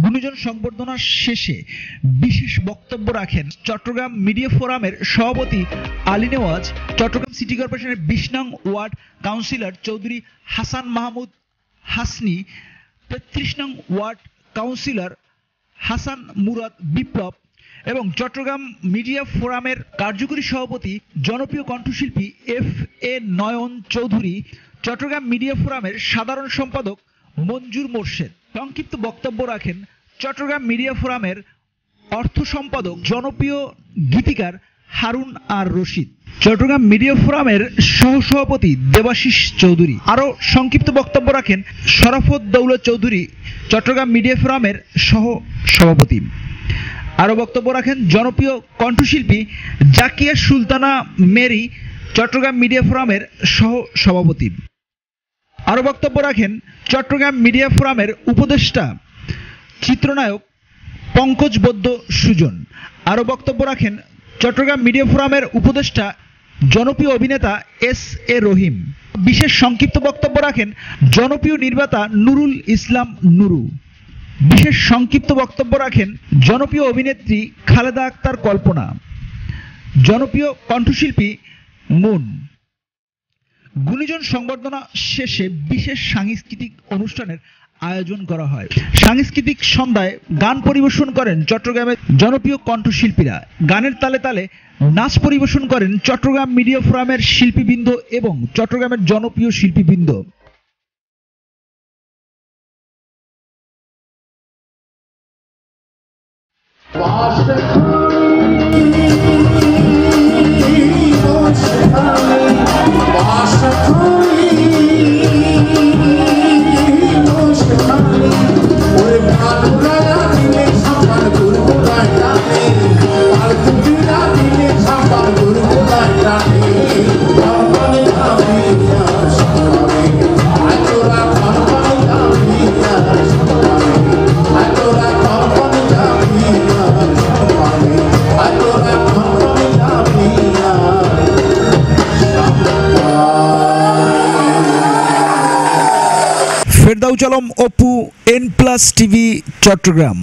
গুণীজন সংবর্ধনা শেষে বিশেষ বক্তব্য রাখেন চট্টগ্রাম মিডিয়া ফোরামের সভাপতি আলী নেওয়াজ, চট্টগ্রাম সিটি কর্পোরেশনের ২০ নং ওয়ার্ড কাউন্সিলর চৌধুরী হাসান মাহমুদ হাসনি, ৩৩ নং ওয়ার্ড কাউন্সিলর হাসান মুরাদ বিপ্লব এবং চট্টগ্রাম মিডিয়া ফোরামের কার্যকরী সভাপতি জনপ্রিয় কণ্ঠশিল্পী FA নয়ন চৌধুরী, চট্টগ্রাম মিডিয়া ফোরামের সাধারণ সম্পাদক মঞ্জুর মোর্শেদ। সংক্ষিপ্ত বক্তব্য রাখেন চট্টগ্রাম মিডিয়া ফোরামের অর্থ সম্পাদক জনপ্রিয় গীতিকার হারুন আর রশিদ, চট্টগ্রাম মিডিয়া ফোরামের সহসভাপতি দেবাশিস চৌধুরী। আরও সংক্ষিপ্ত বক্তব্য রাখেন শরাফত দৌলত চৌধুরী, চট্টগ্রাম মিডিয়া ফোরামের সহ সভাপতি। আরও বক্তব্য রাখেন জনপ্রিয় কণ্ঠশিল্পী জাকিয়া সুলতানা মেরি, চট্টগ্রাম মিডিয়া ফোরামের সহ সভাপতি। আরও বক্তব্য রাখেন চট্টগ্রাম মিডিয়া ফোরামের উপদেষ্টা চিত্রনায়ক পঙ্কজ বৈদ্য সুজন। আরও বক্তব্য রাখেন চট্টগ্রাম মিডিয়া ফোরামের উপদেষ্টা জনপ্রিয় অভিনেতা SA রহিম। বিশেষ সংক্ষিপ্ত বক্তব্য রাখেন জনপ্রিয় নির্মাতা নুরুল ইসলাম নুরু। বিশেষ সংক্ষিপ্ত বক্তব্য রাখেন জনপ্রিয় অভিনেত্রী খালেদা আক্তার কল্পনা, জনপ্রিয় কণ্ঠশিল্পী মুন। গুণীজন সংবর্ধনা শেষে বিশেষ সাংস্কৃতিক অনুষ্ঠানের আয়োজন করা হয়। সাংস্কৃতিক সন্ধ্যায় গান পরিবেশন করেন চট্টগ্রামের জনপ্রিয় কণ্ঠশিল্পীরা। গানের তালে তালে নাচ পরিবেশন করেন চট্টগ্রাম মিডিয়া ফোরামের শিল্পীবৃন্দ এবং চট্টগ্রামের জনপ্রিয় শিল্পীবৃন্দ। ফেরদাউস আলম অপু, N+ TV, চট্টগ্রাম।